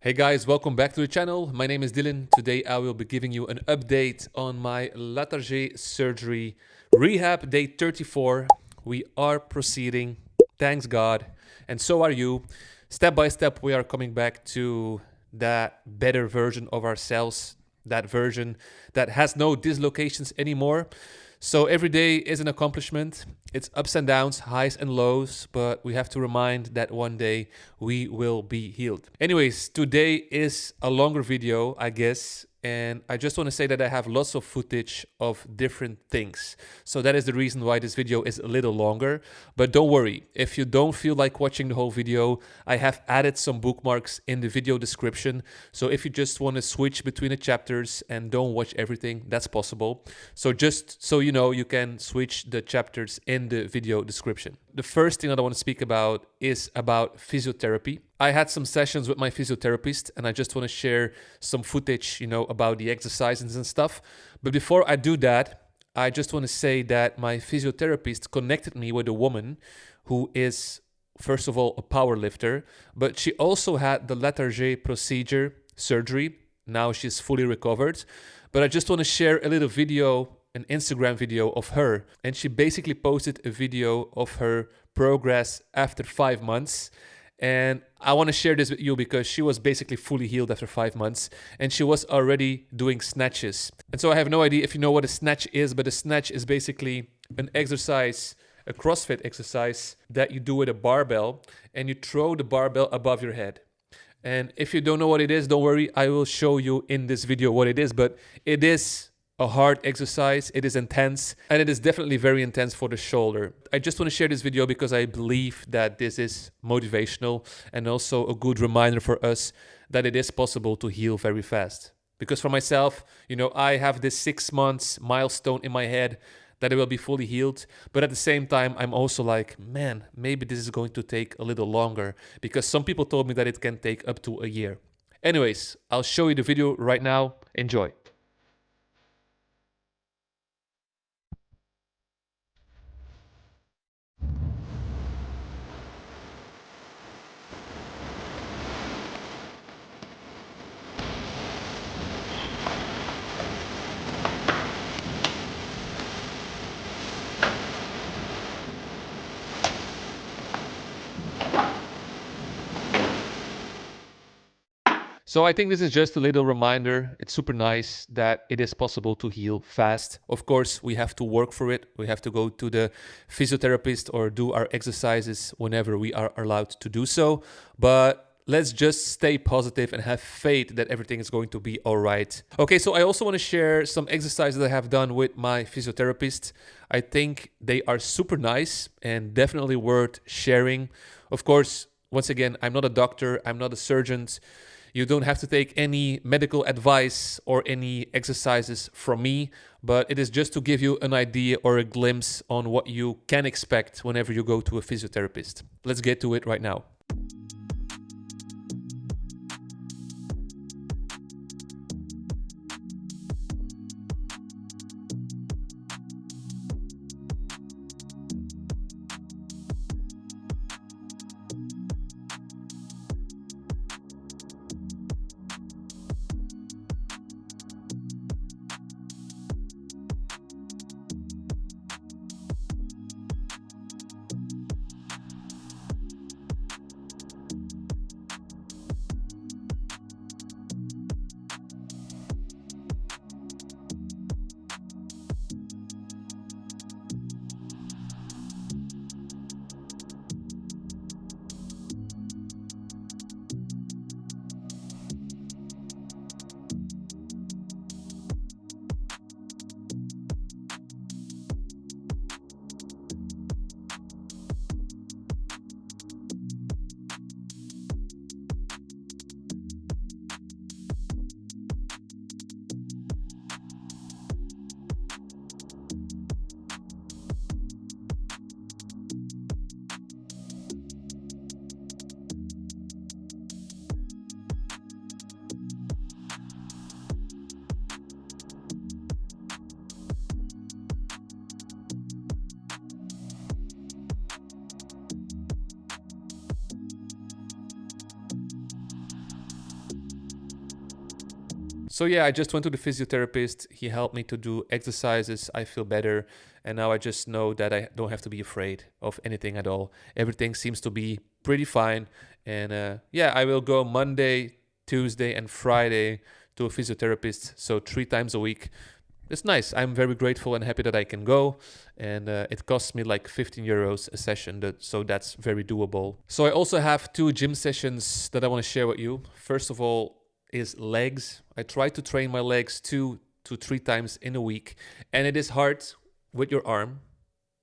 Hey guys, welcome back to the channel. My name is Dylan. Today I will be giving you an update on my Latarjet surgery rehab day 34. We are proceeding, thanks God, and so are you. Step by step we are coming back to that better version of ourselves, that version that has no dislocations anymore. So every day is an accomplishment. It's ups and downs, highs and lows, but we have to remind that one day we will be healed. Anyways, today is a longer video, I guess, and I just want to say that I have lots of footage of different things. So that is the reason why this video is a little longer. But don't worry, if you don't feel like watching the whole video, I have added some bookmarks in the video description. So if you just want to switch between the chapters and don't watch everything, that's possible. So just so you know, you can switch the chapters in the video description. The first thing that I want to speak about is about physiotherapy. I had some sessions with my physiotherapist and I just want to share some footage, about the exercises and stuff. But before I do that, I just want to say that my physiotherapist connected me with a woman who is, first of all, a power lifter, but she also had the Latarjet procedure surgery. Now she's fully recovered. But I just want to share a little video, an Instagram video of her, and she basically posted a video of her progress after 5 months. And I want to share this with you because she was basically fully healed after 5 months and she was already doing snatches. And so I have no idea if you know what a snatch is, but a snatch is basically an exercise, a CrossFit exercise that you do with a barbell and you throw the barbell above your head. And if you don't know what it is, don't worry, I will show you in this video what it is, but it is a hard exercise, it is intense, and it is definitely very intense for the shoulder. I just want to share this video because I believe that this is motivational and also a good reminder for us that it is possible to heal very fast. Because for myself, I have this 6 months milestone in my head that I will be fully healed. But at the same time, I'm also like, man, maybe this is going to take a little longer because some people told me that it can take up to a year. Anyways, I'll show you the video right now. Enjoy. So I think this is just a little reminder. It's super nice that it is possible to heal fast. Of course, we have to work for it. We have to go to the physiotherapist or do our exercises whenever we are allowed to do so. But let's just stay positive and have faith that everything is going to be all right. Okay, so I also want to share some exercises that I have done with my physiotherapist. I think they are super nice and definitely worth sharing. Of course, once again, I'm not a doctor, I'm not a surgeon. You don't have to take any medical advice or any exercises from me, but it is just to give you an idea or a glimpse on what you can expect whenever you go to a physiotherapist. Let's get to it right now. So yeah, I just went to the physiotherapist. He helped me to do exercises. I feel better. And now I just know that I don't have to be afraid of anything at all. Everything seems to be pretty fine. And yeah, I will go Monday, Tuesday, and Friday to a physiotherapist. So 3 times a week. It's nice. I'm very grateful and happy that I can go. And it costs me like 15 euros a session. So that's very doable. So I also have 2 gym sessions that I want to share with you. First of all, is legs. I try to train my legs 2 to 3 times in a week, and it is hard with your arm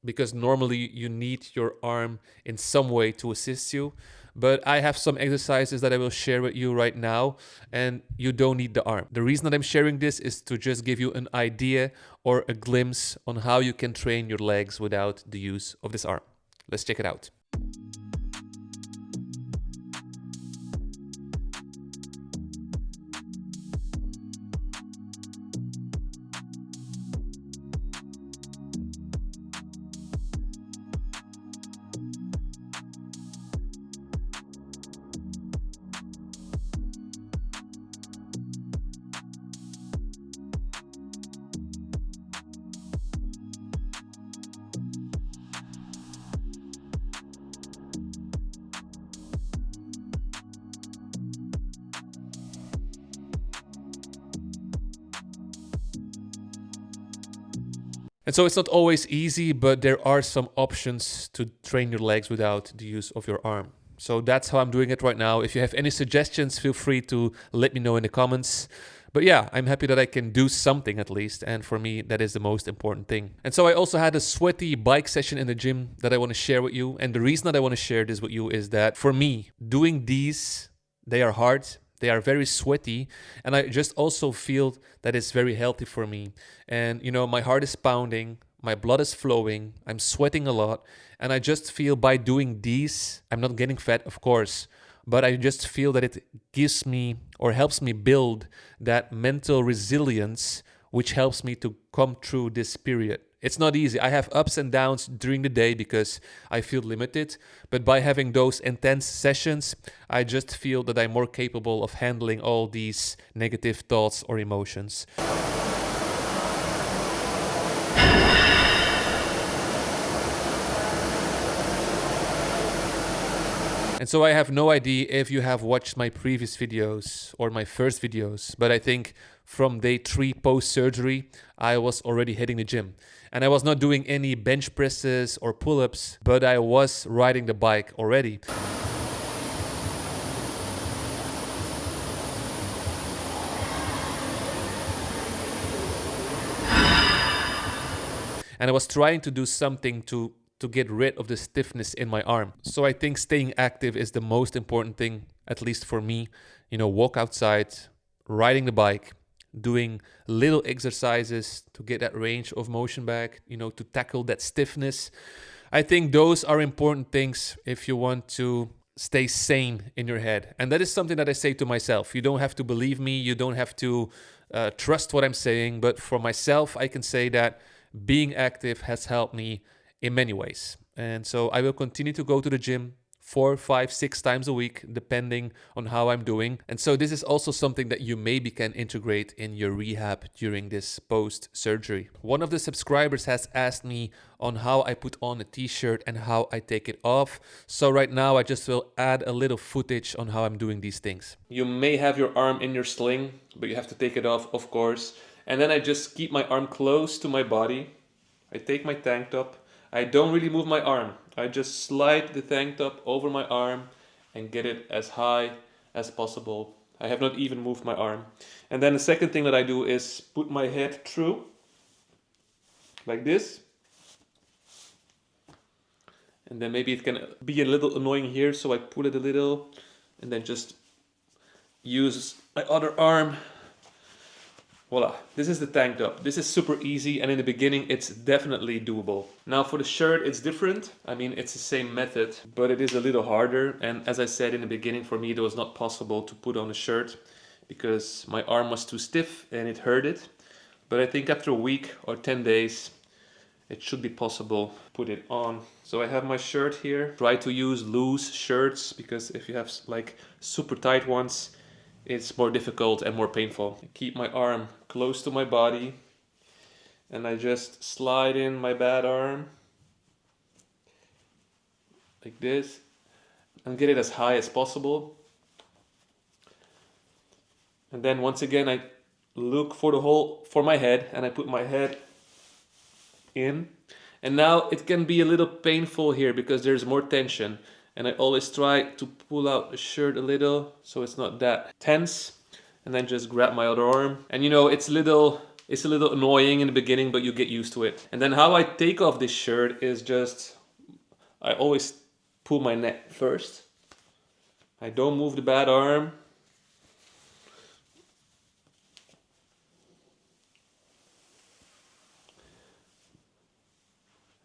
because normally you need your arm in some way to assist you. But I have some exercises that I will share with you right now, and you don't need the arm. The reason that I'm sharing this is to just give you an idea or a glimpse on how you can train your legs without the use of this arm. Let's check it out. And so it's not always easy, but there are some options to train your legs without the use of your arm. So that's how I'm doing it right now. If you have any suggestions, feel free to let me know in the comments. But yeah, I'm happy that I can do something at least. And for me, that is the most important thing. And so I also had a sweaty bike session in the gym that I want to share with you. And the reason that I want to share this with you is that for me, doing these, they are hard. They are very sweaty, and I just also feel that it's very healthy for me. And you know, my heart is pounding, my blood is flowing, I'm sweating a lot, and I just feel by doing these, I'm not getting fat, of course, but I just feel that it gives me or helps me build that mental resilience, which helps me to come through this period. It's not easy. I have ups and downs during the day because I feel limited. But by having those intense sessions, I just feel that I'm more capable of handling all these negative thoughts or emotions. And so I have no idea if you have watched my previous videos or my first videos, but I think from day 3 post-surgery, I was already hitting the gym. And I was not doing any bench presses or pull-ups, but I was riding the bike already. And I was trying to do something to get rid of the stiffness in my arm. So I think staying active is the most important thing, at least for me. You know, walk outside, riding the bike, doing little exercises to get that range of motion back, you know, to tackle that stiffness. I think those are important things if you want to stay sane in your head. And that is something that I say to myself. You don't have to believe me. You don't have to trust what I'm saying. But for myself, I can say that being active has helped me in many ways. And so I will continue to go to the gym 4, 5, 6 times a week, depending on how I'm doing. And so this is also something that you maybe can integrate in your rehab during this post-surgery. One of the subscribers has asked me on how I put on a t-shirt and how I take it off. So right now I just will add a little footage on how I'm doing these things. You may have your arm in your sling, but you have to take it off, of course. And then I just keep my arm close to my body. I take my tank top. I don't really move my arm. I just slide the tank top over my arm and get it as high as possible. I have not even moved my arm. And then the second thing that I do is put my head through, like this. And then maybe it can be a little annoying here, so I pull it a little and then just use my other arm. Voila, this is the tank top. This is super easy, and in the beginning it's definitely doable. Now for the shirt, it's different. I mean, it's the same method, but it is a little harder. And as I said in the beginning, for me it was not possible to put on a shirt because my arm was too stiff and it hurted. But I think after a week or 10 days, it should be possible to put it on. So I have my shirt here. Try to use loose shirts because if you have like super tight ones, it's more difficult and more painful. I keep my arm close to my body and I just slide in my bad arm like this and get it as high as possible. And then once again I look for the hole for my head and I put my head in. And now it can be a little painful here because there's more tension. And I always try to pull out the shirt a little so it's not that tense. And then just grab my other arm. And you know, it's a little annoying in the beginning, but you get used to it. And then how I take off this shirt is just, I always pull my neck first. I don't move the bad arm.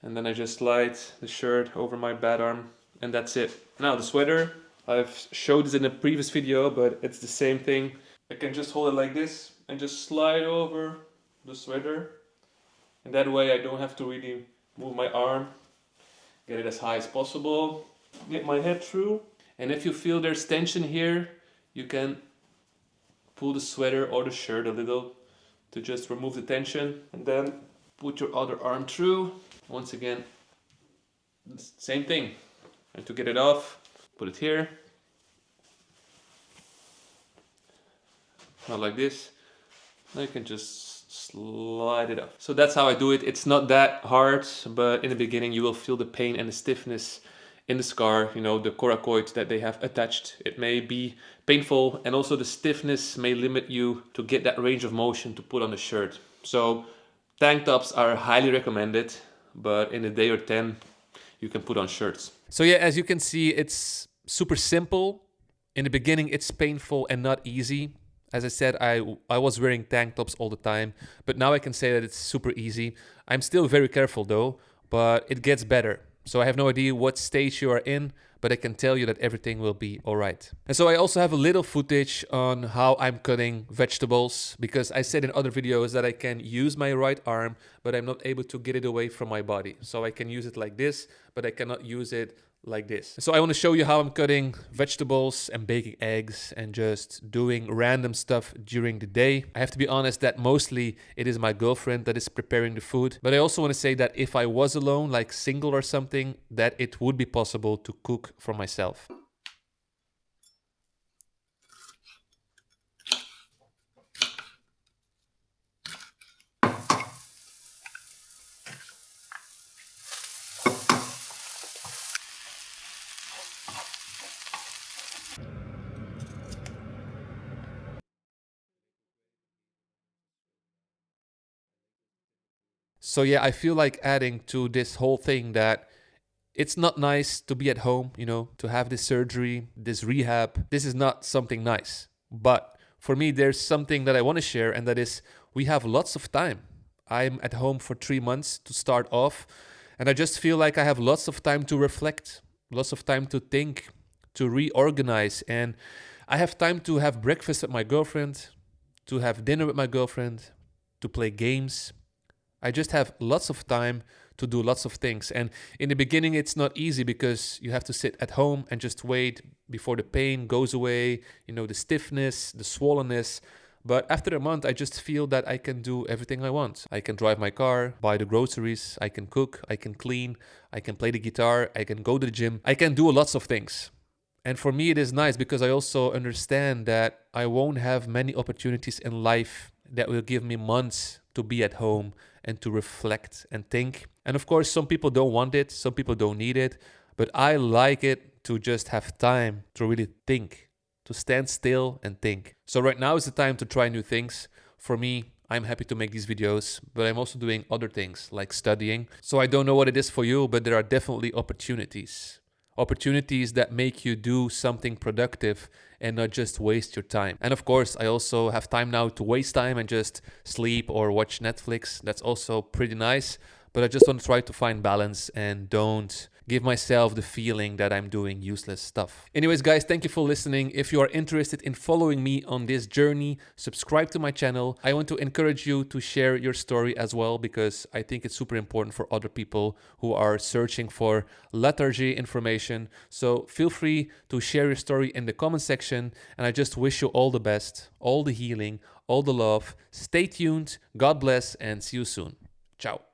And then I just slide the shirt over my bad arm and that's it. Now the sweater, I've showed this in a previous video, but it's the same thing. I can just hold it like this and just slide over the sweater. And that way I don't have to really move my arm. Get it as high as possible. Get my head through. And if you feel there's tension here, you can pull the sweater or the shirt a little to just remove the tension. And then put your other arm through. Once again, same thing. And to get it off, put it here. Not like this. Now you can just slide it off. So that's how I do it. It's not that hard, but in the beginning you will feel the pain and the stiffness in the scar, you know, the coracoid that they have attached. It may be painful, and also the stiffness may limit you to get that range of motion to put on the shirt. So tank tops are highly recommended, but in a day or 10 you can put on shirts. So yeah, as you can see, it's super simple. In the beginning it's painful and not easy. As I said, I was wearing tank tops all the time, but now I can say that it's super easy. I'm still very careful though, but it gets better. So I have no idea what stage you are in, but I can tell you that everything will be all right. And so I also have a little footage on how I'm cutting vegetables, because I said in other videos that I can use my right arm, but I'm not able to get it away from my body. So I can use it like this, but I cannot use it like this. So I want to show you how I'm cutting vegetables and baking eggs and just doing random stuff during the day. I have to be honest that mostly it is my girlfriend that is preparing the food. But I also want to say that if I was alone, like single or something, that it would be possible to cook for myself. So yeah, I feel like adding to this whole thing that it's not nice to be at home, you know, to have this surgery, this rehab. This is not something nice. But for me, there's something that I want to share, and that is we have lots of time. I'm at home for 3 months to start off, and I just feel like I have lots of time to reflect, lots of time to think, to reorganize, and I have time to have breakfast with my girlfriend, to have dinner with my girlfriend, to play games. I just have lots of time to do lots of things. And in the beginning, it's not easy because you have to sit at home and just wait before the pain goes away, you know, the stiffness, the swollenness. But after a month, I just feel that I can do everything I want. I can drive my car, buy the groceries, I can cook, I can clean, I can play the guitar, I can go to the gym. I can do lots of things. And for me, it is nice because I also understand that I won't have many opportunities in life that will give me months to be at home and to reflect and think. And of course, some people don't want it, some people don't need it, but I like it to just have time to really think, to stand still and think. So right now is the time to try new things. For me, I'm happy to make these videos, but I'm also doing other things like studying. So I don't know what it is for you, but there are definitely opportunities. Opportunities that make you do something productive and not just waste your time. And of course, I also have time now to waste time and just sleep or watch Netflix. That's also pretty nice. But I just want to try to find balance and don't give myself the feeling that I'm doing useless stuff. Anyways, guys, thank you for listening. If you are interested in following me on this journey, subscribe to my channel. I want to encourage you to share your story as well, because I think it's super important for other people who are searching for Latarjet information. So feel free to share your story in the comment section, and I just wish you all the best, all the healing, all the love. Stay tuned. God bless, and see you soon. Ciao.